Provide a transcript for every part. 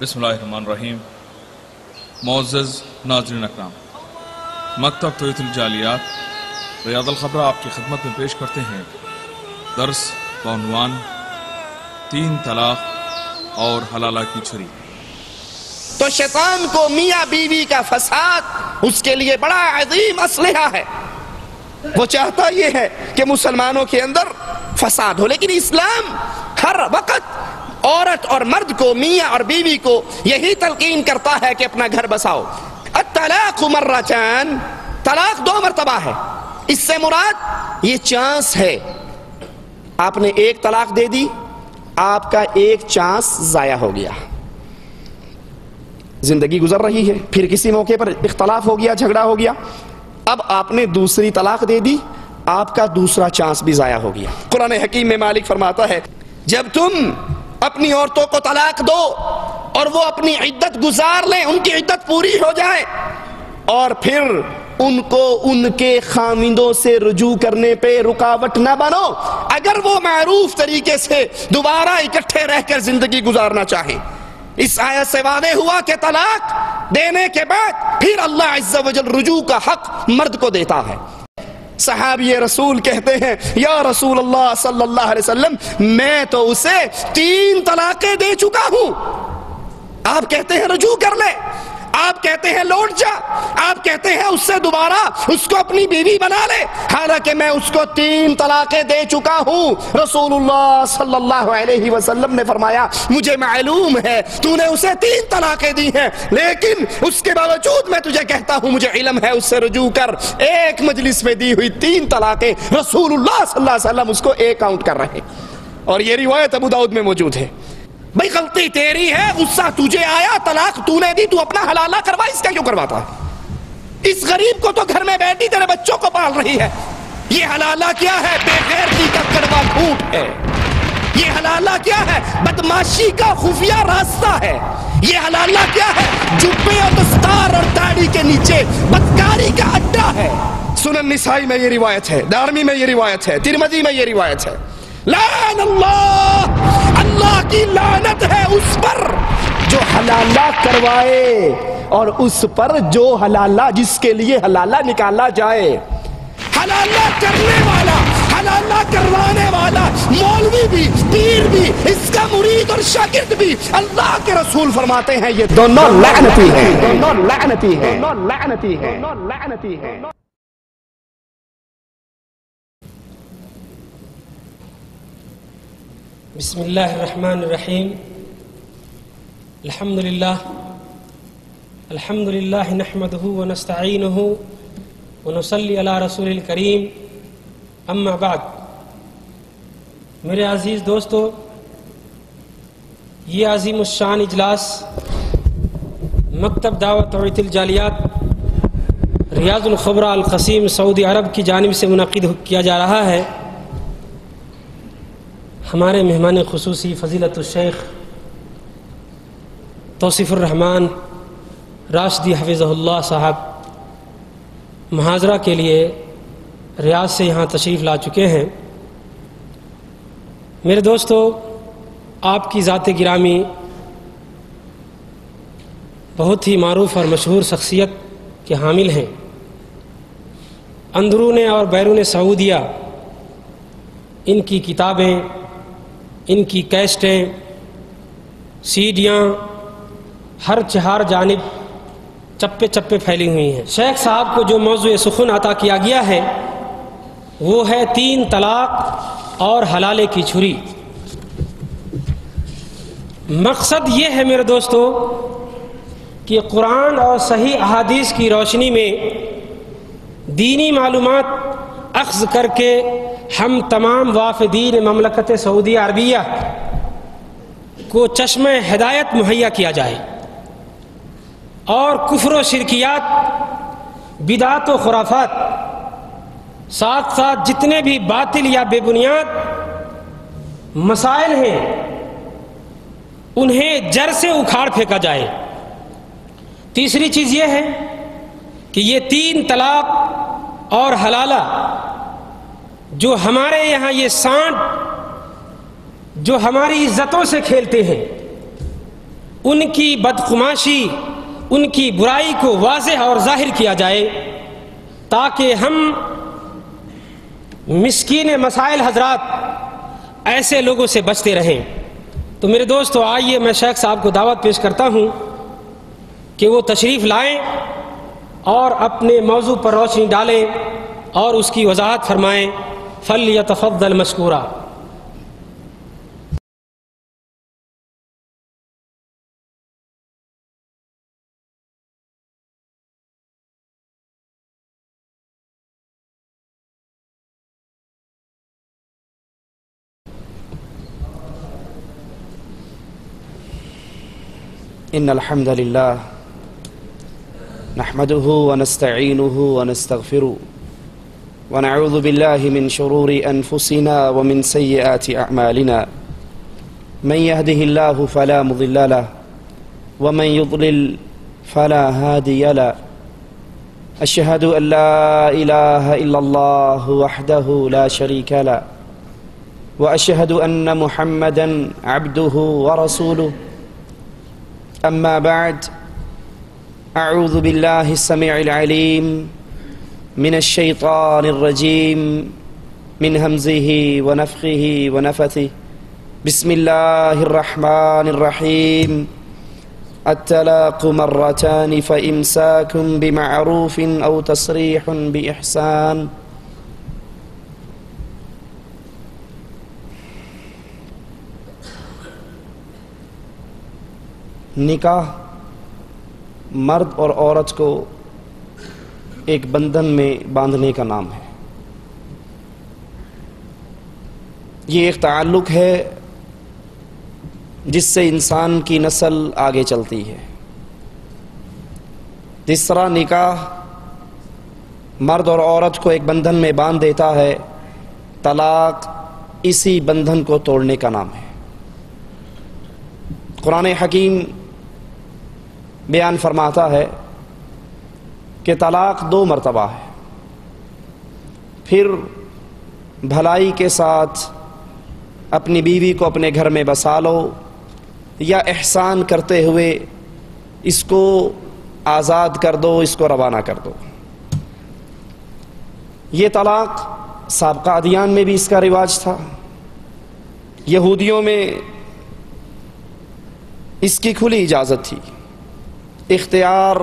بسم اللہ الرحمن الرحیم۔ معزز ناظرین اکرام، مکتب توحید الجالیات ریاض الخبرہ آپ کی خدمت میں پیش کرتے ہیں درس بعنوان 3 طلاق اور حلالہ کی چھری۔ تو شیطان کو میاں بیوی کا فساد اس کے لیے بڑا عظیم اسلحہ ہے۔ وہ چاہتا یہ ہے کہ مسلمانوں کے اندر فساد ہو، لیکن اسلام ہر وقت عورت اور مرد کو، میاں اور بیوی کو یہی تلقین کرتا ہے کہ اپنا گھر بساؤ۔ الطلاق مرتان، طلاق 2 مرتبہ ہے۔ اس سے مراد یہ چانس ہے، آپ نے 1 طلاق دے دی، آپ کا 1 چانس ضائع ہو گیا۔ زندگی گزر رہی ہے، پھر کسی موقع پر اختلاف ہو گیا، جھگڑا ہو گیا، اب آپ نے دوسری طلاق دے دی، آپ کا دوسرا چانس بھی ضائع ہو گیا۔ قرآن حکیم میں مالک فرماتا ہے جب تم اپنی عورتوں کو طلاق دو اور وہ اپنی عدت گزار لیں، ان کی عدت پوری ہو جائے، اور پھر ان کو ان کے خاوندوں سے رجوع کرنے پہ رکاوٹ نہ بنو، اگر وہ معروف طریقے سے دوبارہ اکٹھے رہ کر زندگی گزارنا چاہیں۔ اس آیت سے واضح ہوا کہ طلاق دینے کے بعد پھر اللہ عز و جل رجوع کا حق مرد کو دیتا ہے۔ صحابی رسول کہتے ہیں یا رسول اللہ صلی اللہ علیہ وسلم، میں تو اسے 3 طلاقیں دے چکا ہوں۔ آپ کہتے ہیں رجوع کر لے، آپ کہتے ہیں لوٹ جا، آپ کہتے ہیں اس سے دوبارہ اس کو اپنی بیوی بنا لے، حالانکہ میں اس کو 3 طلاقیں دے چکا ہوں۔ رسول اللہ صلی اللہ علیہ وسلم نے فرمایا مجھے معلوم ہے تو نے اسے 3 طلاقیں دی ہیں، لیکن اس کے باوجود میں تجھے کہتا ہوں مجھے علم ہے، اس سے رجوع کر۔ ایک مجلس میں دی ہوئی 3 طلاقیں رسول اللہ صلی اللہ علیہ وسلم اس کو 1 کاؤنٹ کر رہے ہیں، اور یہ روایت ابو داؤد میں موجود ہے۔ بھئی غلطی تیری ہے، غصہ تجھے آیا، طلاق تو نے دی، تو اپنا حلالہ کروا، اس کا کیوں کرواتا ہے؟ اس غریب کو تو گھر میں بیٹھی تیرے بچوں کو پال رہی ہے، یہ حلالہ کیا ہے؟ بے غیرتی کا کڑوا جھوٹ ہے۔ یہ حلالہ کیا ہے؟ بدماشی کا خفیہ راستہ ہے۔ یہ حلالہ کیا ہے؟ جبے اور دستار اور داڑھی کے نیچے بدکاری کا اڈا ہے۔ سنن نسائی میں یہ روایت ہے، دارمی میں یہ روایت ہے، ترمذی میں یہ روایت ہے۔ لعن اللہ، اللہ کی لعنت ہے اس پر جو حلالہ کروائے اور اس پر جو حلالہ، جس کے لیے حلالہ نکالا جائے۔ حلالہ کرنے والا، حلالہ کروانے والا، مولوی بھی، پیر بھی، اس کا مرید اور شاگرد بھی، اللہ کے رسول فرماتے ہیں یہ دونوں لعنتی ہیں، دونوں لعنتی ہیں، دونوں لعنتی ہیں، دونوں لعنتی ہیں۔ بسم اللہ الرحمن الرحیم۔ الحمدللہ نحمدہ ونستعینہ ونصلی علی رسول الکریم، اما بعد۔ میرے عزیز دوستو، یہ عظیم الشان اجلاس مکتب دعوت توحید الجالیات ریاض الخبرہ القصیم سعودی عرب کی جانب سے منعقد کیا جا رہا ہے۔ ہمارے مہمان خصوصی فضیلت الشیخ توصیف الرحمن راشدی حفظہ اللہ صاحب محاضرہ کے لیے ریاض سے یہاں تشریف لا چکے ہیں۔ میرے دوستو، آپ کی ذات گرامی بہت ہی معروف اور مشہور شخصیت کے حامل ہیں۔ اندرون اور بیرون سعودیہ ان کی کتابیں، ان کی کیسٹیں، سیڈیاں ہر 4 جانب چپے چپے پھیلی ہوئی ہیں۔ شیخ صاحب کو جو موضوع سخن عطا کیا گیا ہے وہ ہے 3 طلاق اور حلالے کی چھری۔ مقصد یہ ہے میرے دوستو کہ قرآن اور صحیح احادیث کی روشنی میں دینی معلومات اخذ کر کے ہم تمام وافدین مملکت سعودی عربیہ کو چشمہ ہدایت مہیا کیا جائے، اور کفر و شرکیات، بدعات و خرافات، ساتھ ساتھ جتنے بھی باطل یا بے بنیاد مسائل ہیں انہیں جڑ سے اکھاڑ پھینکا جائے۔ تیسری چیز یہ ہے کہ یہ 3 طلاق اور حلالہ جو ہمارے یہاں یہ سانٹ جو ہماری عزتوں سے کھیلتے ہیں، ان کی بدخماشی، ان کی برائی کو واضح اور ظاہر کیا جائے تاکہ ہم مسکین مسائل حضرات ایسے لوگوں سے بچتے رہیں۔ تو میرے دوستو آئیے میں شیخ صاحب کو دعوت پیش کرتا ہوں کہ وہ تشریف لائیں اور اپنے موضوع پر روشنی ڈالیں اور اس کی وضاحت فرمائیں۔ فَلْيَتَفَضَّلْ مَشْكُورًا۔ إن الحمد لله نحمده ونستعينه ونستغفره ونعوذ بالله من شرور أنفسنا ومن سيئات أعمالنا من يهده الله فلا مضل له ومن يضلل فلا هادي له أشهد أن لا إله إلا الله وحده لا شريك له وأشهد أن محمدا عبده ورسوله أما بعد أعوذ بالله السميع العليم من الشيطان الرجيم من همزه ونفخه ونفثه بسم الله الرحمن الرحيم الطلاق مرتان فإمساك بمعروف أو تسريح بإحسان۔ نکاح مرد اور عورت کو ایک بندھن میں باندھنے کا نام ہے۔ یہ ایک تعلق ہے جس سے انسان کی نسل آگے چلتی ہے۔ جس طرح نکاح مرد اور عورت کو ایک بندھن میں باندھ دیتا ہے، طلاق اسی بندھن کو توڑنے کا نام ہے۔ قرآن حکیم بیان فرماتا ہے کہ طلاق 2 مرتبہ ہے، پھر بھلائی کے ساتھ اپنی بیوی کو اپنے گھر میں بسا لو یا احسان کرتے ہوئے اس کو آزاد کر دو، اس کو روانہ کر دو۔ یہ طلاق سابقہ ادیان میں بھی اس کا رواج تھا۔ یہودیوں میں اس کی کھلی اجازت تھی، اختیار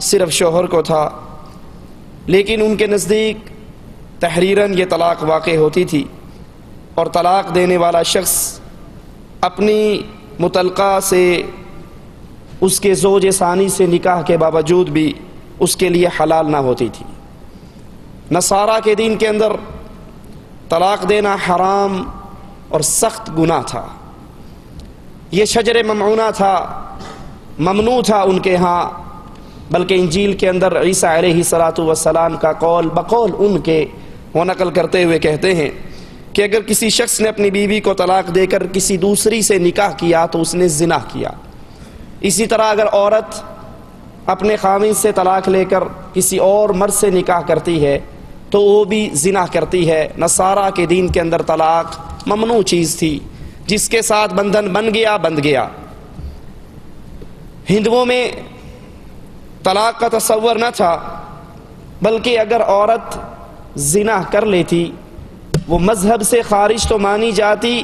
صرف شوہر کو تھا، لیکن ان کے نزدیک تحریراً یہ طلاق واقع ہوتی تھی اور طلاق دینے والا شخص اپنی مطلقہ سے اس کے زوج ثانی سے نکاح کے باوجود بھی اس کے لیے حلال نہ ہوتی تھی۔ نصارہ کے دین کے اندر طلاق دینا حرام اور سخت گناہ تھا۔ یہ شجر ممنوع تھا، ممنوع تھا ان کے ہاں، بلکہ انجیل کے اندر عیسیٰ علیہ السلام کا قول بقول ان کے وہ نقل کرتے ہوئے کہتے ہیں کہ اگر کسی شخص نے اپنی بیوی کو طلاق دے کر کسی دوسری سے نکاح کیا تو اس نے زنا کیا۔ اسی طرح اگر عورت اپنے خاوند سے طلاق لے کر کسی اور مرد سے نکاح کرتی ہے تو وہ بھی زنا کرتی ہے۔ نصارہ کے دین کے اندر طلاق ممنوع چیز تھی، جس کے ساتھ بندھن بن گیا بند گیا۔ ہندوؤں میں طلاق کا تصور نہ تھا، بلکہ اگر عورت زنا کر لیتی وہ مذہب سے خارج تو مانی جاتی،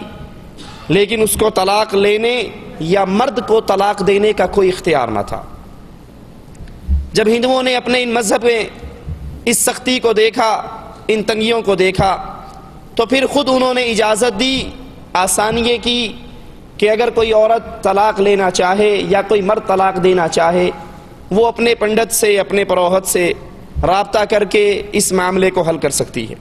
لیکن اس کو طلاق لینے یا مرد کو طلاق دینے کا کوئی اختیار نہ تھا۔ جب ہندوؤں نے اپنے ان مذہب میں اس سختی کو دیکھا، ان تنگیوں کو دیکھا، تو پھر خود انہوں نے اجازت دی، آسانی یہ کی کہ اگر کوئی عورت طلاق لینا چاہے یا کوئی مرد طلاق دینا چاہے، وہ اپنے پنڈت سے، اپنے پروہت سے رابطہ کر کے اس معاملے کو حل کر سکتی ہے۔